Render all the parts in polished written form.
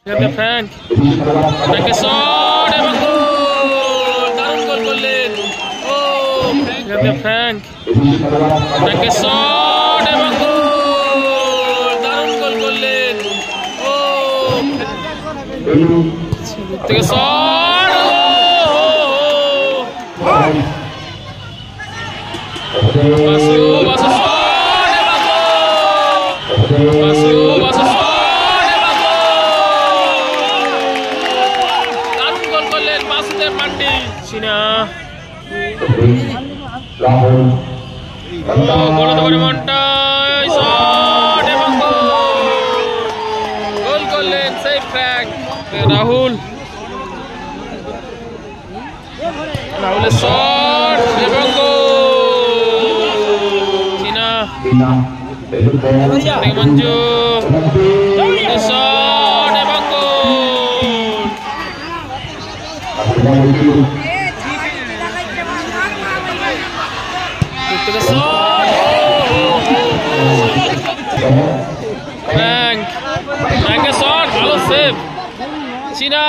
Frank ফ্র্যাঙ্কের shot এবং গোল, দারুণ গোল করলেন। ও ফ্র্যাঙ্ক ফ্র্যাঙ্কের শট এবং গোল, দারুণ গোল করলেন। ও থেকে শট, বাসু বাসু শট এবং গোল, বাসু বাসু শট এবং গোল, দারুণ গোল করলেন বাসুদেব মান্ডি। চীনা বড় ধরে মন্টাই শট এবং গোল করলেন সেই ফ্র্যাঙ্ক। রাহুলের শট এবং গোল, চীনা মঞ্জু শট এবং গোল, ফ্র্যাঙ্কের শট, ভালো সেভ। চীনা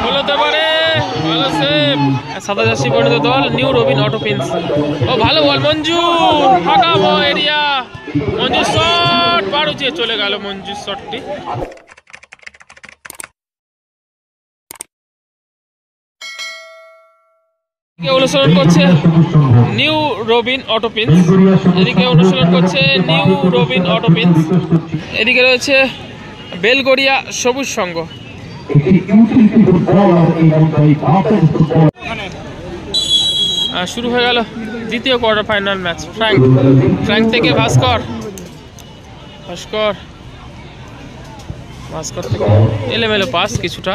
বলতে পারে, ভালো সেভ। সাদা জার্সি পরিণত দল নিউ রবিন অটো পেইন্টস। ও ভালো বল মঞ্জু, ফাঁকা এরিয়া, মঞ্জুর শট, বার উঁচিয়ে চলে গেল মঞ্জুর শটটি। অনুসরণ করছে নিউ রবিন অটো পেইন্টস, এদিকে অনুসরণ করছে নিউ রবিন অটো পেইন্টস, এদিকে রয়েছে বেলগড়িয়া সবুজ সংঘ। শুরু হয়ে গেল দ্বিতীয় কোয়ার্টার ফাইনাল ম্যাচ। ফ্র্যাঙ্ক থেকে ভাস্কর থেকে এলোমেলো পাস কিছুটা।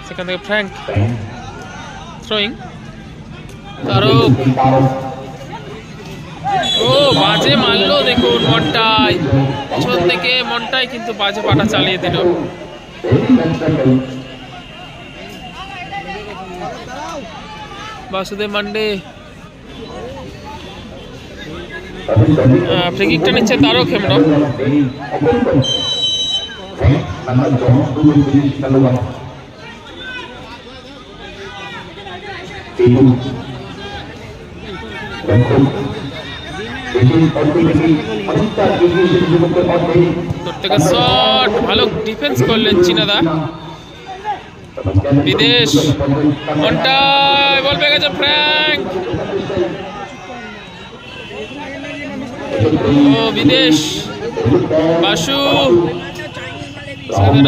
সেখান থেকে ফ্র্যাঙ্ক থ্রোয়িং, ও বাজে মারলো, দেখুন মন্টাই পিছন থেকে, মন্টাই কিন্তু বাজে পাটা চালিয়ে দিল। বাসুদেব মান্ডে ফ্রিকিকটা নিচ্ছে তারক হেমব্রম। প্রত্যেকের শট, ভালো ডিফেন্স করলেন চীনাদা। বিদেশ মন্টাই, বল পেয়ে গেছে ফ্র্যাঙ্ক, ও বিদেশ বাসু,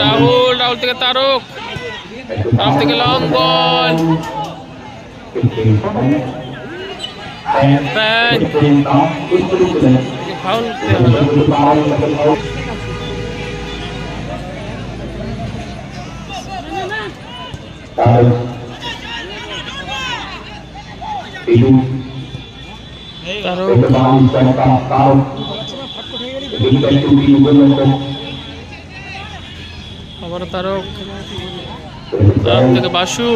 রাহুল থেকে তারক, থেকে লং বল, ফাউল। আবার তারক থেকে বাসু,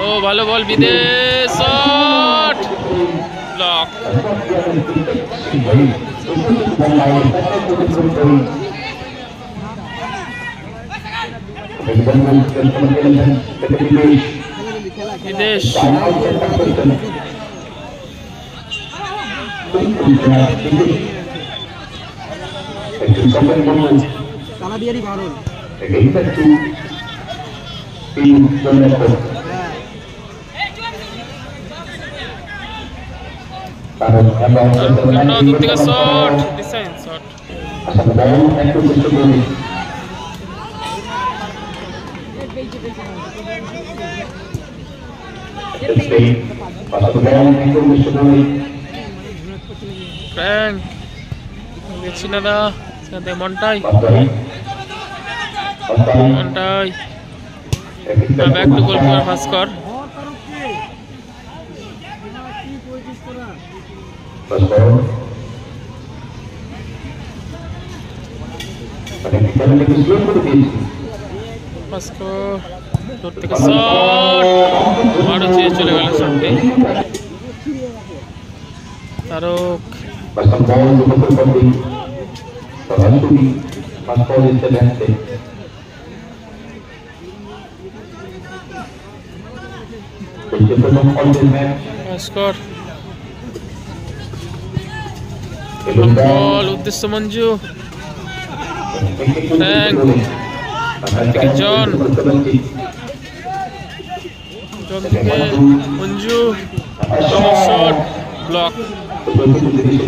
ও ভালো বল, বিদেশ শট, ব্লক। বিদেশ দূর থেকে শট, ডিসাইন শট, ফ্র্যাঙ্ক চীনাদা, মন্টাই back to goal for Bhaskar. Bhaskar দূর থেকে শট, আরো চেয়ে চলে গেল শটটি। তারক ভাস্কর বল উদ্দেশ্য মঞ্জু, জন থেকে মঞ্জু, শট ব্লক,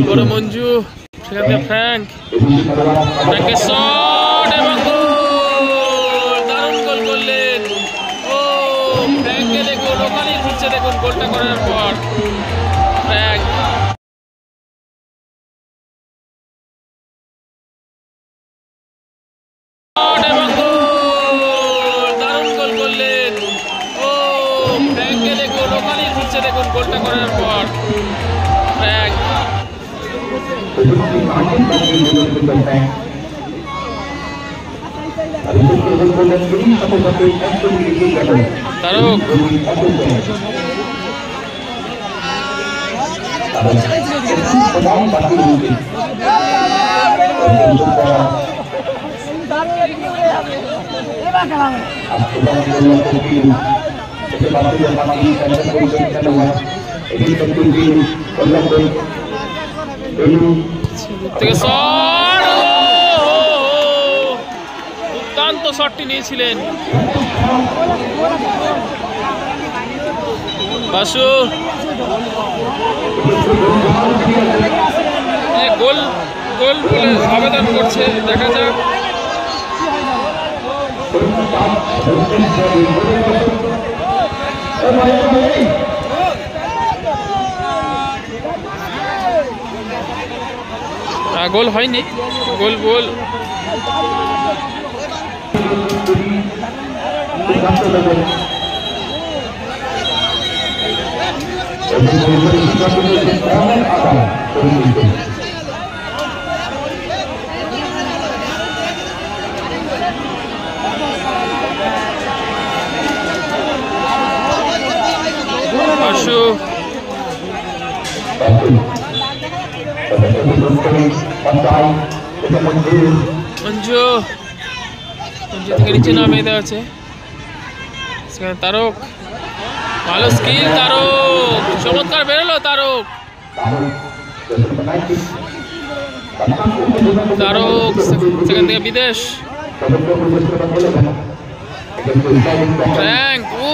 বড় মঞ্জু, সেখান থেকে ফ্র্যাঙ্কের শট এবং গোল, দারুণ গোল করলেন। ও ফ্র্যাঙ্কে দেখুন ওখানেই ঘুরছে, দেখুন গোলটা করার পর ফ্র্যাঙ্ক এবং গোল, দারুণ গোল করলেন। ও ফ্র্যাঙ্কে দেখুন ওখানেই ঘুরছে, দেখুন গোলটা করার পর ফ্র্যাঙ্ক। তারক থেকে শট, দুর্দান্ত শটটি নিয়েছিলেন বাসু। গোল গোল বলে আবেদন করছে, দেখা যাক। গোল হয়নি, গোল গোল মঞ্জু থেকে নিচে নামিয়ে দেওয়া আছে। তারক ভালো স্কিল, তারক চমৎকার বেরোলো। তারক তারক সেখান থেকে বিদেশ ফ্র্যাঙ্ক, ও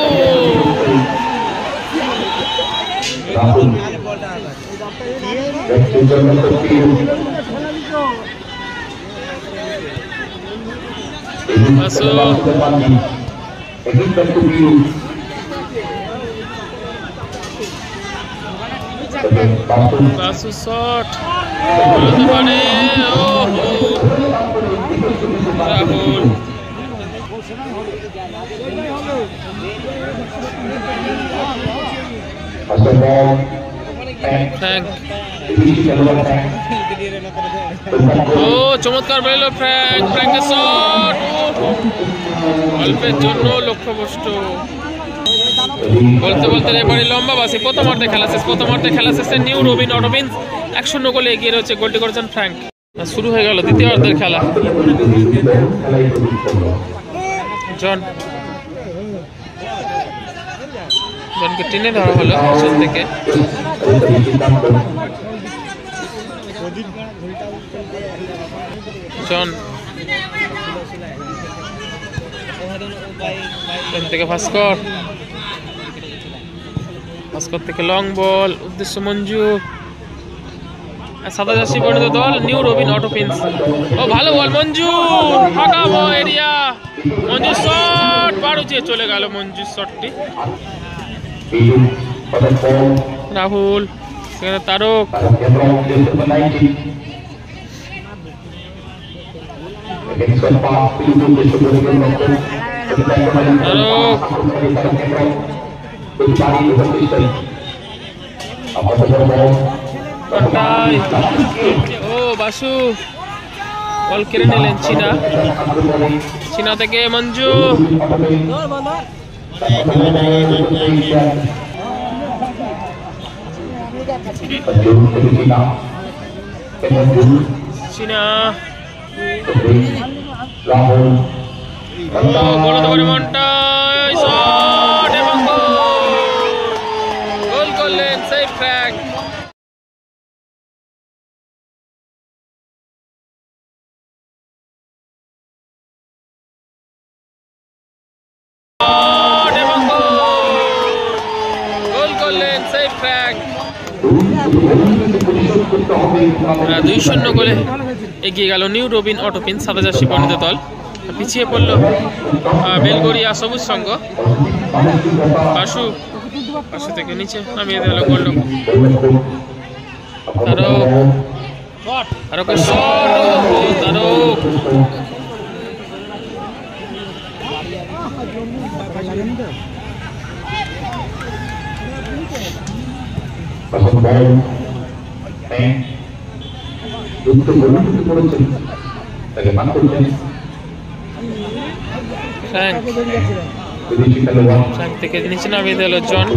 বাসু শট বলতে পারে। ও রাহুল ও চমৎকার বেরোলো ফ্র্যাঙ্কের শট, অল্পের জন্য লক্ষ্যভ্রষ্ট। বলতে বলতে রেফারি লম্বা বাসি। প্রথমার্ধে খেলা শেষ, প্রথমার্ধে খেলা শেষে নিউ রবিন অটোপিন্স 1-0 গোলে এগিয়ে রয়েছে। গোলটি করেছেন ফ্র্যাঙ্ক। শুরু হয়ে গেল দ্বিতীয়ার্ধের খেলা। জনকে টেনে ধরা হলো পিছন থেকে। জন থেকে ভাস্কর, ভাস্কর থেকে লং বল উদ্দেশ্য মঞ্জু। সাদা জার্সি পরিণত দল নিউ রবিন অটোপিন্স। ও ভালো বল মঞ্জু, ফাঁকা এরিয়া, মঞ্জুর শট, বারুচিয়ে চলে গেল মঞ্জুর শটটি। রাহুল সেখানে তারক, ও বাসু বল কেড়ে নিলেন চীনা। চীনা থেকে মঞ্জু, চীনা বলতে পারে মনটা, শট এবং গোল করলেন সেফ ট্র্যাক। গোল করলেন সেফ ট্র্যাক। 2-0 গোলে এগিয়ে গেল নিউ রবিন অটো পেইন্টস সাদা জার্সি পরিহিত দল। পিছিয়ে পড়ল বেলগোরিয়া সবুজ সংঘ। পাশু থেকে নিচে নামিয়ে দিল গোলরক্ষক। তারকের শট, তারক ফ্র্যাঙ্ক থেকে নিচে নামিয়ে দিল জন।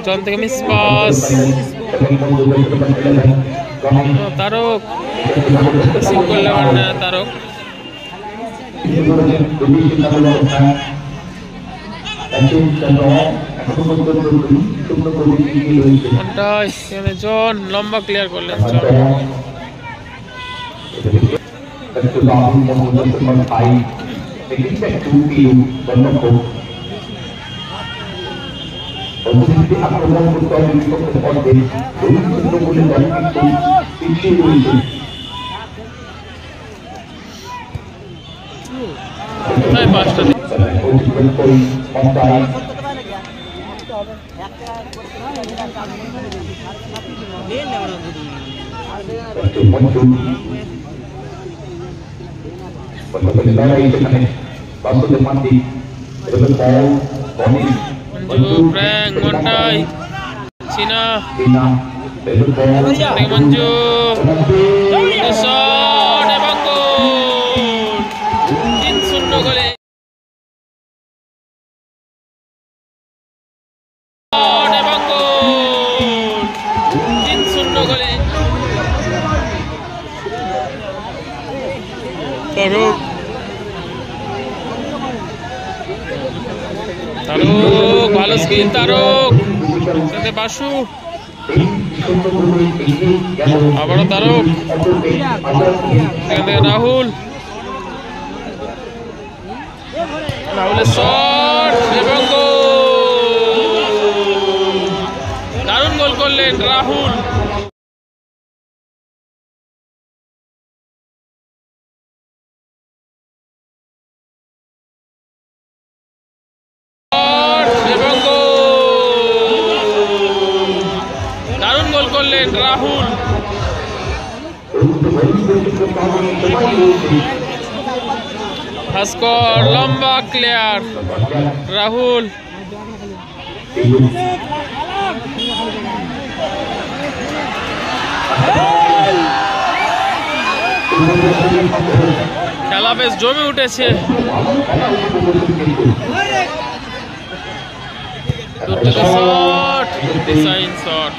জন থেকে মিস পাস, তারক সিং করলে না, তারক জন লম্বা ক্লিয়ার করলেন। চীনা মঞ্জু শট এবং গোল। 3-0 গোলে এবং গোল। 3-0 গোলে তারক ভালো স্কিল, তারক সাথে বাসু, আবারও তারক, রাহুল, রাহুলের শট এবং গোল। দারুণ গোল করলেন রাহুল। রাহুল ভাস্কর লম্বা ক্লিয়ার, রাহুল খেলা বেশ জমে উঠেছে। শট, ডিজাইন শট,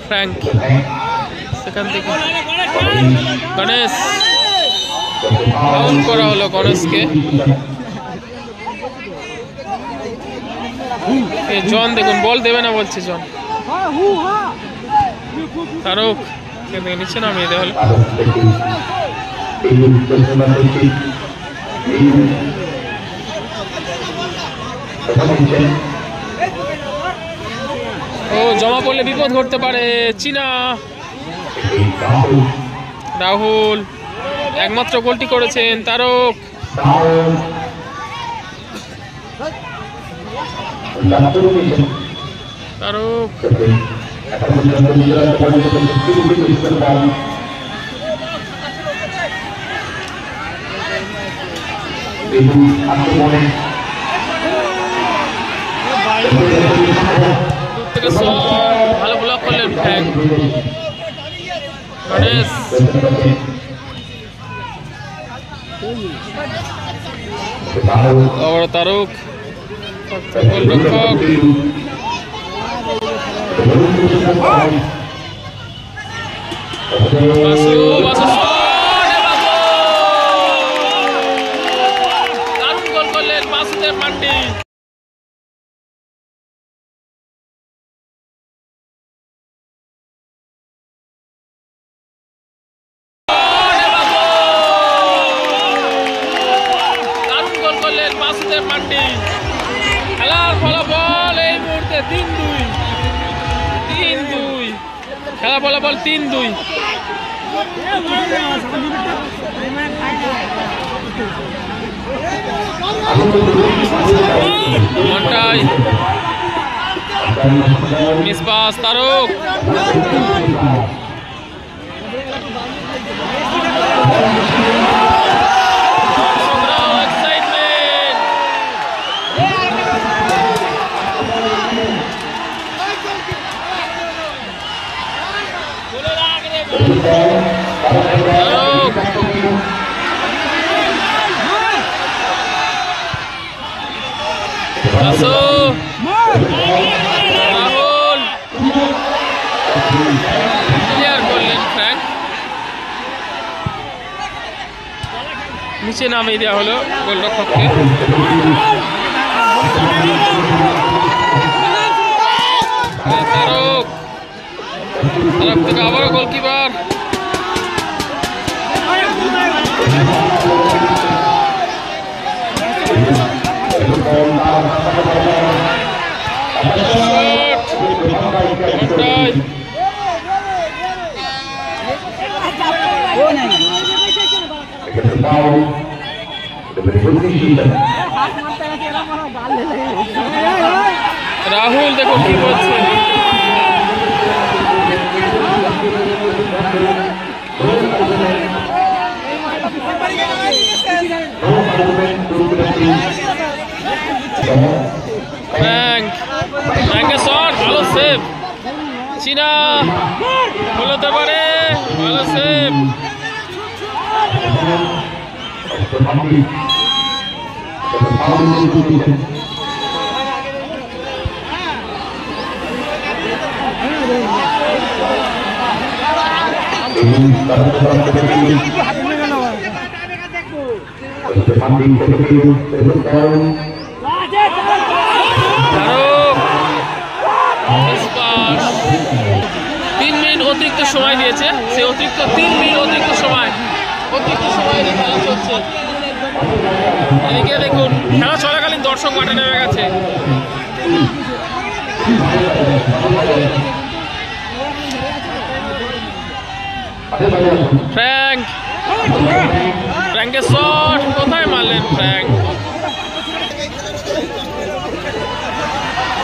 ফ্র্যাঙ্ক সেখান থেকে গণেশ, ফাউল করা হলো গণেশকে। জন দেখুন বল দেবে না বলছে জন। তারক নিচে নামিয়ে দেওয়া হলো। ও জমা পড়লে বিপদ ঘটতে পারে। চীনা, রাহুল একমাত্র গোলটি করেছেন। তারক তারক দূর থেকে শট, ভালো ব্লক করলেন ফ্র্যাঙ্ক। গণেশ আবার তারক গোলরক্ষক বাসু বাসু দারুণ গোল করলেন বাসুদেব মান্ডি। বাসুদেব মান্ডি। খেলার ফলাফল এই মুহূর্তে 3-2। খেলা ফলাফল 3-2। মিসবাস তারক রাহুল ক্লিয়ার করলেন ফ্র্যাঙ্ক। নিচে নামিয়ে দেওয়া হলো গোলরক্ষককে। তারক থেকে আবারও গোলকিপার রাহুল দেখো কি করছে। ফ্র্যাঙ্কের শট, ভালো সেভ। চীনা হতে পারে, ভালো সেভ। অতিরিক্ত সময় দিয়েছে, সে অতিরিক্ত 3 মিনিট অতিরিক্ত সময় খেলা চলছে। এদিকে দেখুন খেলা চলাকালীন দর্শক মাঠে নেমে গেছে। ফ্র্যাঙ্কের শট, কোথায় মারলেন ফ্র্যাঙ্ক।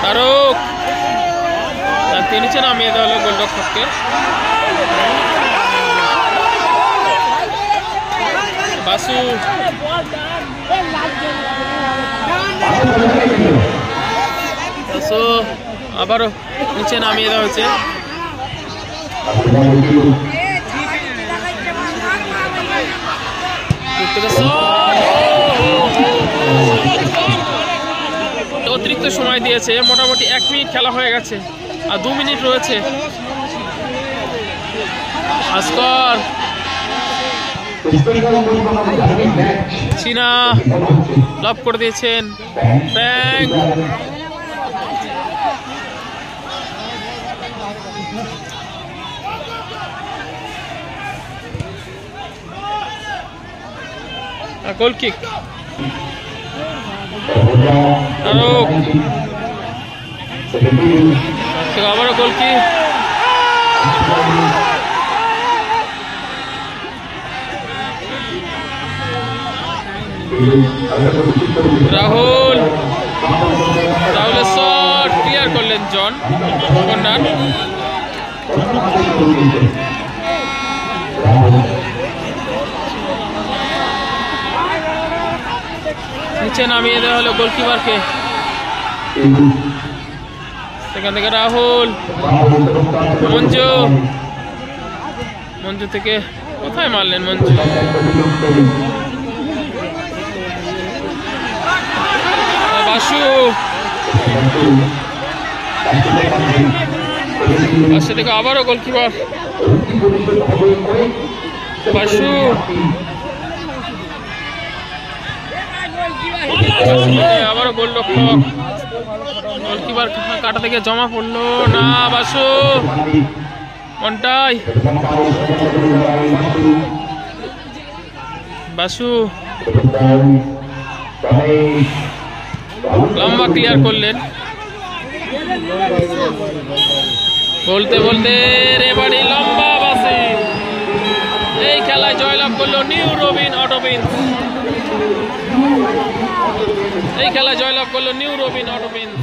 তারক নিচে নামিয়ে দেওয়া হলো গোলরক্ষককে। বাসু আবারও নিচে নামিয়ে দেওয়া হয়েছে। অতিরিক্ত সময় দিয়েছে, মোটামুটি 1 মিনিট খেলা হয়ে গেছে আর 2 মিনিট রয়েছে। ভাস্কর চীনা লব করে দিয়েছেন। Frank goal kick. আবারও গোল কিক। রাহুলের শট ক্লিয়ার করলেন জন। কর্নার নিচে নামিয়ে দেওয়া হলো গোলকিপারকে। সেখান থেকে রাহুল, মঞ্জু, মঞ্জু থেকে কোথায় মারলেন মঞ্জু? বাসু, পাশে থেকে আবারও গোলকিপার বাসু, আবারও গোলরক্ষক, গোলকিপার কাটা থেকে জমা পড়লো না। বাসু কোনটাই, বাসু লম্বা ক্লিয়ার করলেন। বলতে বলতে রেবাড়ি লম্বা বাসে এই খেলায় জয়লাভ করলো নিউ রবিন অটো পেইন্টস। এই খেলায় জয়লাভ করলো নিউ রবিন অটো পেইন্টস।